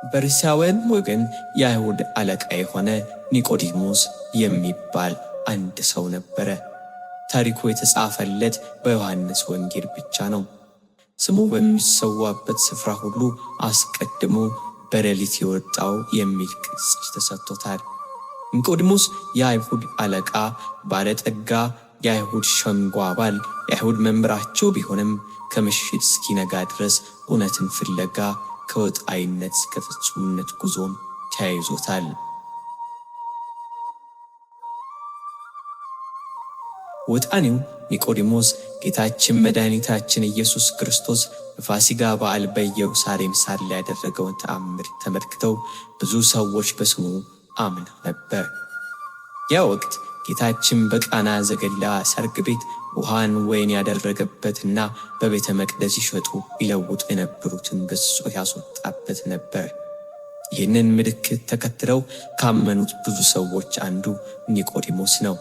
በፈሪሳውያን ወገን የአይሁድ አለቃ የሆነ ኒቆዲሞስ የሚባል አንድ ሰው ነበረ። ታሪኩ የተጻፈለት በዮሐንስ ወንጌል ብቻ ነው። ስሙ በሚሰዋበት ስፍራ ሁሉ አስቀድሞ በሌሊት የወጣው የሚል ቅጽል ተሰጥቶታል። ኒቆዲሞስ የአይሁድ አለቃ፣ ባለጠጋ፣ የአይሁድ ሸንጎ አባል፣ የአይሁድ መምህራቸው ቢሆንም ከምሽት እስኪነጋ ድረስ እውነትን ፍለጋ ከወጣይነት እስከ ፍጹምነት ጉዞን ተያይዞታል። ወጣኒው ኒቆዲሞስ ጌታችን መድኃኒታችን ኢየሱስ ክርስቶስ በፋሲጋ በዓል በኢየሩሳሌም ሳለ ያደረገውን ተአምር ተመልክተው ብዙ ሰዎች በስሙ አምነው ነበር። ያ ወቅት ጌታችን በቃና ዘገሊላ ሰርግ ቤት ውሃን ወይን ያደረገበትና በቤተ መቅደስ ይሸጡ ይለውጡ የነበሩትን ገሥጾ ያስወጣበት ነበር። ይህንን ምልክት ተከትለው ካመኑት ብዙ ሰዎች አንዱ ኒቆዲሞስ ነው።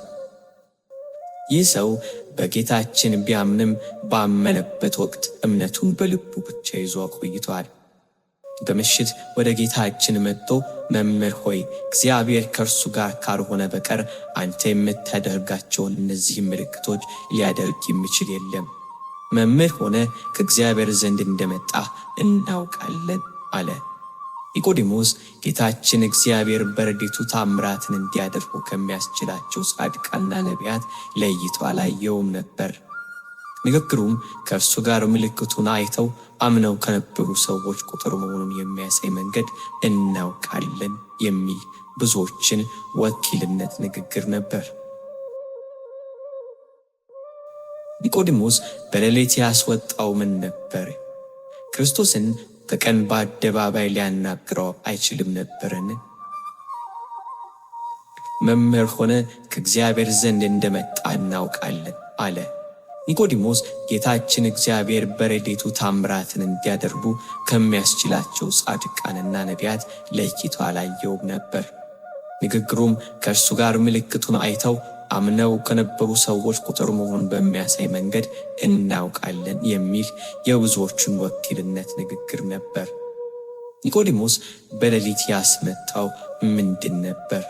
ይህ ሰው በጌታችን ቢያምንም ባመነበት ወቅት እምነቱን በልቡ ብቻ ይዞ ቆይቷል። በምሽት ወደ ጌታችን መጥቶ መምህር ሆይ እግዚአብሔር ከእርሱ ጋር ካልሆነ በቀር አንተ የምታደርጋቸውን እነዚህ ምልክቶች ሊያደርግ የሚችል የለም። መምህር ሆነ ከእግዚአብሔር ዘንድ እንደመጣ እናውቃለን አለ። ኒቆዲሞስ ጌታችን እግዚአብሔር በረድኤቱ ታምራትን እንዲያደርጉ ከሚያስችላቸው ጻድቃንና ነቢያት ለይቶ አላየውም ነበር። ንግግሩም ከእርሱ ጋር ምልክቱን አይተው አምነው ከነበሩ ሰዎች ቁጥር መሆኑን የሚያሳይ መንገድ እናውቃለን የሚል ብዙዎችን ወኪልነት ንግግር ነበር። ኒቆዲሞስ በሌሊት ያስወጣው ምን ነበር? ክርስቶስን በቀን በአደባባይ ሊያናግረው አይችልም ነበርን? መምህር ሆነ ከእግዚአብሔር ዘንድ እንደመጣ እናውቃለን አለ። ኒቆዲሞስ ጌታችን እግዚአብሔር በረድኤቱ ታምራትን እንዲያደርጉ ከሚያስችላቸው ጻድቃንና ነቢያት ለይቶ አላየውም ነበር። ንግግሩም ከእርሱ ጋር ምልክቱን አይተው አምነው ከነበሩ ሰዎች ቁጥር መሆኑን በሚያሳይ መንገድ እናውቃለን የሚል የብዙዎቹን ወኪልነት ንግግር ነበር። ኒቆዲሞስ በሌሊት ያስመጣው ምንድን ነበር?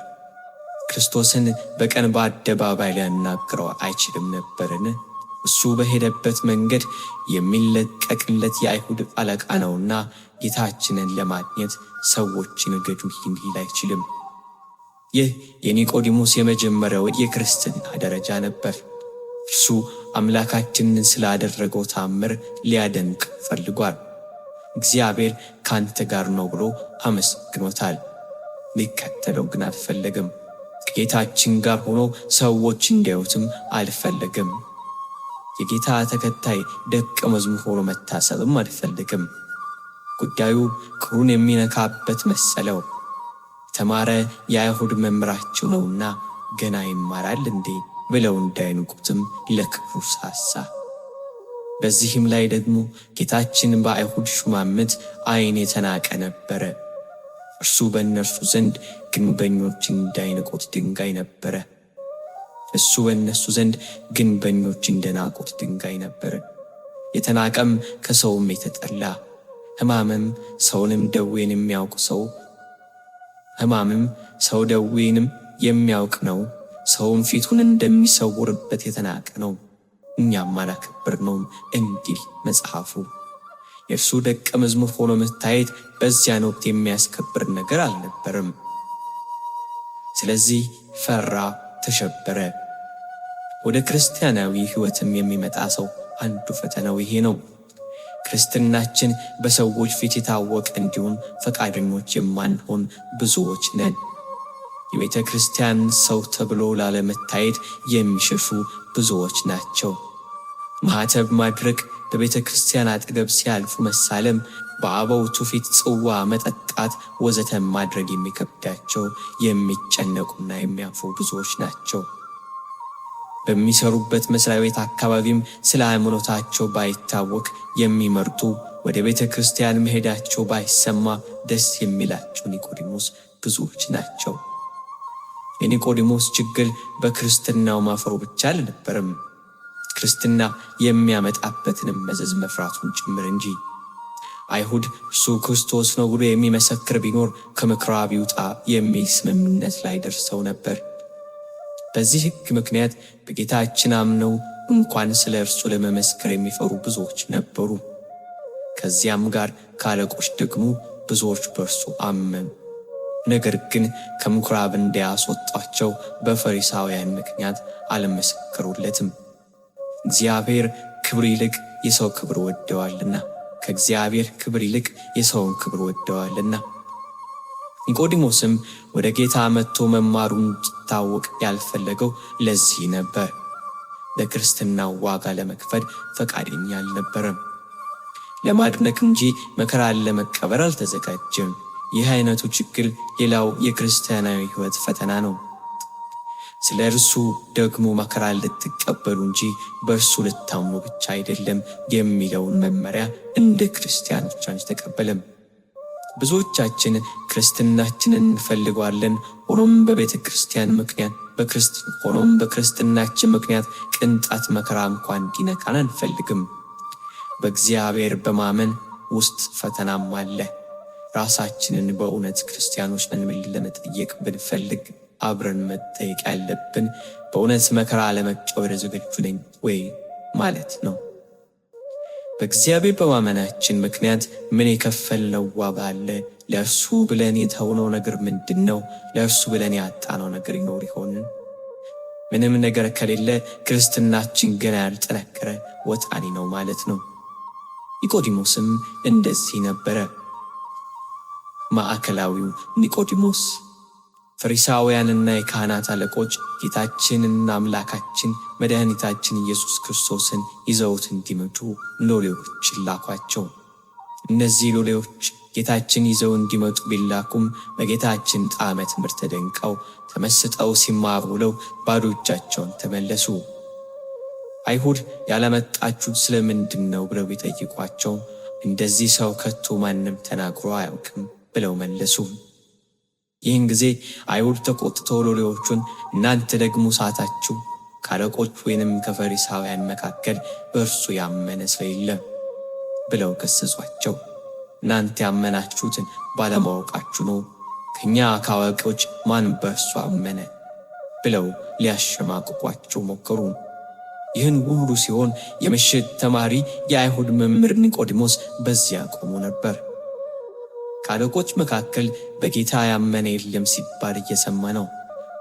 ክርስቶስን በቀን በአደባባይ ሊያናግረው አይችልም ነበርን? እሱ በሄደበት መንገድ የሚለቀቅለት የአይሁድ አለቃ ነውና ጌታችንን ለማግኘት ሰዎችን ገዱልኝ ሊል አይችልም። ይህ የኒቆዲሞስ የመጀመሪያው የክርስትና ደረጃ ነበር። እርሱ አምላካችንን ስላደረገው ታምር ሊያደንቅ ፈልጓል። እግዚአብሔር ካንተ ጋር ነው ብሎ አመስግኖታል። ሊከተለው ግን አልፈለግም። ከጌታችን ጋር ሆኖ ሰዎች እንዲያዩትም አልፈለግም። የጌታ ተከታይ ደቀ መዝሙር ሆኖ መታሰብም አልፈለግም። ጉዳዩ ክብሩን የሚነካበት መሰለው። የተማረ የአይሁድ መምህራቸው ነውና ገና ይማራል እንዴ ብለው እንዳይንቁትም ለክብሩ ሳሳ። በዚህም ላይ ደግሞ ጌታችን በአይሁድ ሹማምንት ዓይን የተናቀ ነበረ። እርሱ በእነርሱ ዘንድ ግንበኞች እንዳይንቁት ድንጋይ ነበረ። እሱ በእነሱ ዘንድ ግንበኞች እንደናቁት ድንጋይ ነበረ። የተናቀም ከሰውም የተጠላ ሕማምም ሰውንም ደዌን የሚያውቅ ሰው ደዌንም የሚያውቅ ነው። ሰውም ፊቱን እንደሚሰውርበት የተናቀ ነው፣ እኛም አላከበርነውም እንዲል መጽሐፉ። የእርሱ ደቀ መዝሙር ሆኖ መታየት በዚያን ወቅት የሚያስከብር ነገር አልነበረም። ስለዚህ ፈራ፣ ተሸበረ። ወደ ክርስቲያናዊ ሕይወትም የሚመጣ ሰው አንዱ ፈተናው ይሄ ነው። ክርስትናችን በሰዎች ፊት የታወቀ እንዲሆን ፈቃደኞች የማንሆን ብዙዎች ነን። የቤተ ክርስቲያን ሰው ተብሎ ላለመታየት የሚሸሹ ብዙዎች ናቸው። ማኅተብ ማድረግ፣ በቤተ ክርስቲያን አጠገብ ሲያልፉ መሳለም፣ በአበው ትውፊት ጽዋ መጠጣት ወዘተ ማድረግ የሚከብዳቸው የሚጨነቁና የሚያፍሩ ብዙዎች ናቸው። በሚሰሩበት መስሪያ ቤት አካባቢም ስለ ሃይማኖታቸው ባይታወቅ የሚመርጡ፣ ወደ ቤተ ክርስቲያን መሄዳቸው ባይሰማ ደስ የሚላቸው ኒቆዲሞስ ብዙዎች ናቸው። የኒቆዲሞስ ችግር በክርስትናው ማፈሩ ብቻ አልነበረም፣ ክርስትና የሚያመጣበትንም መዘዝ መፍራቱን ጭምር እንጂ። አይሁድ እርሱ ክርስቶስ ነው ብሎ የሚመሰክር ቢኖር ከምኵራብ ይውጣ የሚል ስምምነት ላይ ደርሰው ነበር። በዚህ ሕግ ምክንያት በጌታችን አምነው እንኳን ስለ እርሱ ለመመስከር የሚፈሩ ብዙዎች ነበሩ። ከዚያም ጋር ከአለቆች ደግሞ ብዙዎች በእርሱ አመኑ። ነገር ግን ከምኵራብ እንዳያስወጣቸው በፈሪሳውያን ምክንያት አልመሰከሩለትም። እግዚአብሔር ክብር ይልቅ የሰው ክብር ወደዋልና ከእግዚአብሔር ክብር ይልቅ የሰውን ክብር ወደዋልና። ኒቆዲሞስም ወደ ጌታ መጥቶ መማሩን እንዲታወቅ ያልፈለገው ለዚህ ነበር። ለክርስትናው ዋጋ ለመክፈል ፈቃደኛ አልነበረም። ለማድነቅ እንጂ መከራን ለመቀበል አልተዘጋጀም። ይህ አይነቱ ችግር ሌላው የክርስቲያናዊ ሕይወት ፈተና ነው። ስለ እርሱ ደግሞ መከራን ልትቀበሉ እንጂ በእርሱ ልታምኑ ብቻ አይደለም የሚለውን መመሪያ እንደ ክርስቲያኖች አልተቀበለም። ብዙዎቻችን ክርስትናችንን እንፈልገዋለን። ሆኖም በክርስትናችን ምክንያት ቅንጣት መከራ እንኳን እንዲነካን አንፈልግም። በእግዚአብሔር በማመን ውስጥ ፈተናም አለ። ራሳችንን በእውነት ክርስቲያኖች ነን ብለን ለመጠየቅ ብንፈልግ አብረን መጠየቅ ያለብን በእውነት መከራ ለመቀበል ዝግጁ ነኝ ወይ ማለት ነው። በእግዚአብሔር በማመናችን ምክንያት ምን የከፈልነው ዋጋ አለ? ለእርሱ ብለን የተውነው ነገር ምንድን ነው? ለእርሱ ብለን ያጣነው ነገር ይኖር ይሆን? ምንም ነገር ከሌለ ክርስትናችን ገና ያልጠነከረ ወጣኒ ነው ማለት ነው። ኒቆዲሞስም እንደዚህ ነበረ። ማዕከላዊው ኒቆዲሞስ ፈሪሳውያንና የካህናት አለቆች ጌታችንና አምላካችን መድኃኒታችን ኢየሱስ ክርስቶስን ይዘውት እንዲመጡ ሎሌዎችን ላኳቸው። እነዚህ ሎሌዎች ጌታችን ይዘው እንዲመጡ ቢላኩም በጌታችን ጣዕመ ትምህርት ተደንቀው ተመስጠው ሲማሩ ውለው ባዶ እጃቸውን ተመለሱ። አይሁድ ያላመጣችሁት ስለምንድን ነው ብለው ቢጠይቋቸው እንደዚህ ሰው ከቶ ማንም ተናግሮ አያውቅም ብለው መለሱ። ይህን ጊዜ አይሁድ ተቆጥተው ሎሌዎቹን እናንተ ደግሞ ሳታችሁ፣ ከአለቆች ወይንም ከፈሪሳውያን መካከል በእርሱ ያመነ ሰው የለም ብለው ከሰሷቸው። እናንተ ያመናችሁትን ባለማወቃችሁ ነው፣ ከእኛ ከአዋቂዎች ማን በእርሱ አመነ ብለው ሊያሸማቅቋቸው ሞከሩ። ይህን ሁሉ ሲሆን የምሽት ተማሪ የአይሁድ መምህር ኒቆዲሞስ በዚያ ቆሞ ነበር። ከአለቆች መካከል በጌታ ያመነ የለም ሲባል እየሰማ ነው።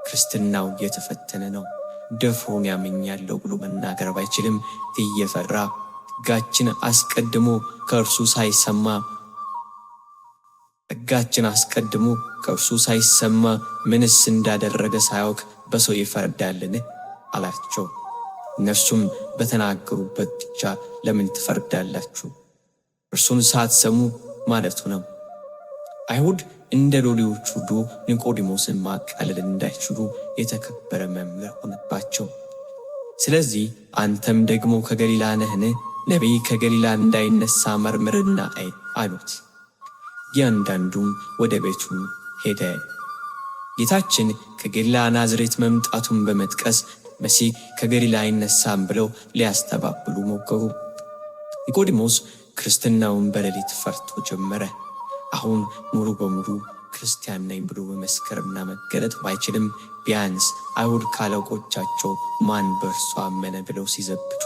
ክርስትናው እየተፈተነ ነው። ደፍሮን ያምኛለሁ ብሎ መናገር ባይችልም እየፈራ ሕጋችን አስቀድሞ ከእርሱ ሳይሰማ ምንስ እንዳደረገ ሳያውቅ በሰው ይፈርዳልን አላቸው። እነርሱም በተናገሩበት ብቻ ለምን ትፈርዳላችሁ? እርሱን ሳትሰሙ ማለቱ ነው። አይሁድ እንደ ሎሌዎች ሁሉ ኒቆዲሞስን ማቃለል እንዳይችሉ የተከበረ መምህር ሆነባቸው። ስለዚህ አንተም ደግሞ ከገሊላ ነህን? ነቢይ ከገሊላ እንዳይነሳ መርምርና አይ አሉት። እያንዳንዱም ወደ ቤቱ ሄደ። ጌታችን ከገሊላ ናዝሬት መምጣቱን በመጥቀስ መሲህ ከገሊላ አይነሳም ብለው ሊያስተባብሉ ሞከሩ። ኒቆዲሞስ ክርስትናውን በሌሊት ፈርቶ ጀመረ። አሁን ሙሉ በሙሉ ክርስቲያን ነኝ ብሎ መመስከርና መገለጥ ባይችልም ቢያንስ አይሁድ ካለቆቻቸው ማን በእርሱ አመነ ብለው ሲዘብቱ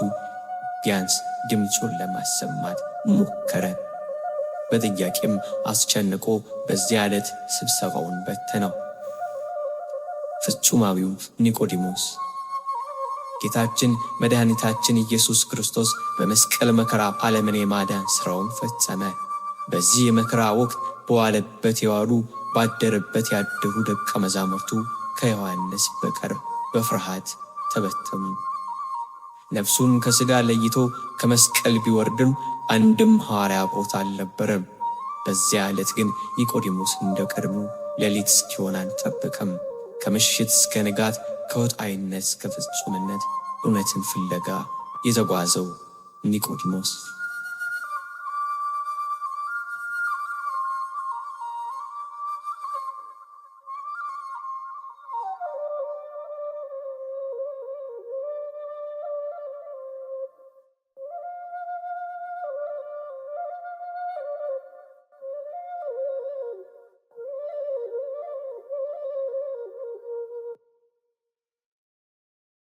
ቢያንስ ድምፁን ለማሰማት ሞከረ። በጥያቄም አስጨንቆ በዚያ ዕለት ስብሰባውን በተነው። ፍጹማዊው ኒቆዲሞስ ጌታችን መድኃኒታችን ኢየሱስ ክርስቶስ በመስቀል መከራ ዓለምን የማዳን ሥራውን ፈጸመ። በዚህ የመከራ ወቅት በዋለበት የዋሉ ባደረበት ያደሩ ደቀ መዛሙርቱ ከዮሐንስ በቀር በፍርሃት ተበተኑ። ነፍሱን ከሥጋ ለይቶ ከመስቀል ቢወርድም አንድም ሐዋርያ ቦታ አልነበረም። በዚያ ዕለት ግን ኒቆዲሞስ እንደ ቀድሞ ሌሊት እስኪሆን አልጠበቀም። ከምሽት እስከ ንጋት ከወጣይነት እስከ ፍጹምነት እውነትን ፍለጋ የተጓዘው ኒቆዲሞስ